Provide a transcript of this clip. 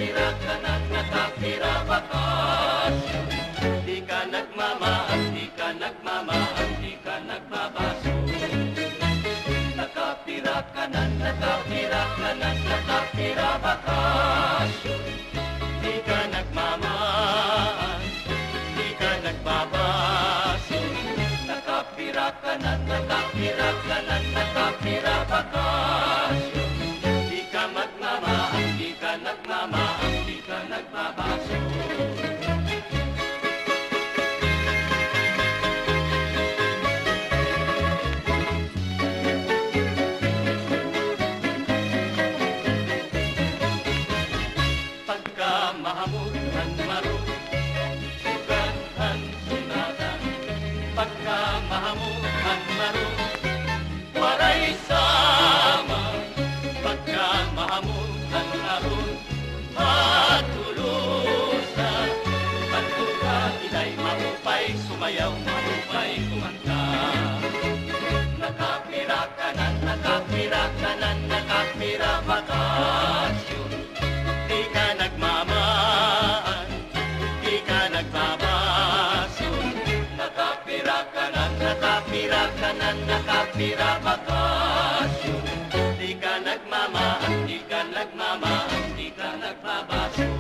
nakapira ka na, nakapira bakasyon. Di ka nagmamahal, di ka nagmamahal, di ka nagbabaso. Nakapira ka na, nakapira ka na, nakapira bakasyon. Di ka nagmamahal, di ka nagbabaso. Nakapira ka na, nakapira ka na, nakapira bakasyon. Di ka magmamahal, di ka nagmamahal, di ka nagbabaso. Mahamutan marun, sugahan sunatan. Pagka mahamutan marun, waray sama. Pagka mahamutan marun, matulusan. Pagka ilay mahupay, sumayaw, mahupay, kumanta. Nakapira ka na, nakapira ka na, nakapira bakasyon. Di ka nagmamahal, di ka nagbabaso. Nakapira ka na, nakapira ka na, nakapira bakasyon. Di ka nagmamahal, di ka nagmamahal, di ka nagbabaso.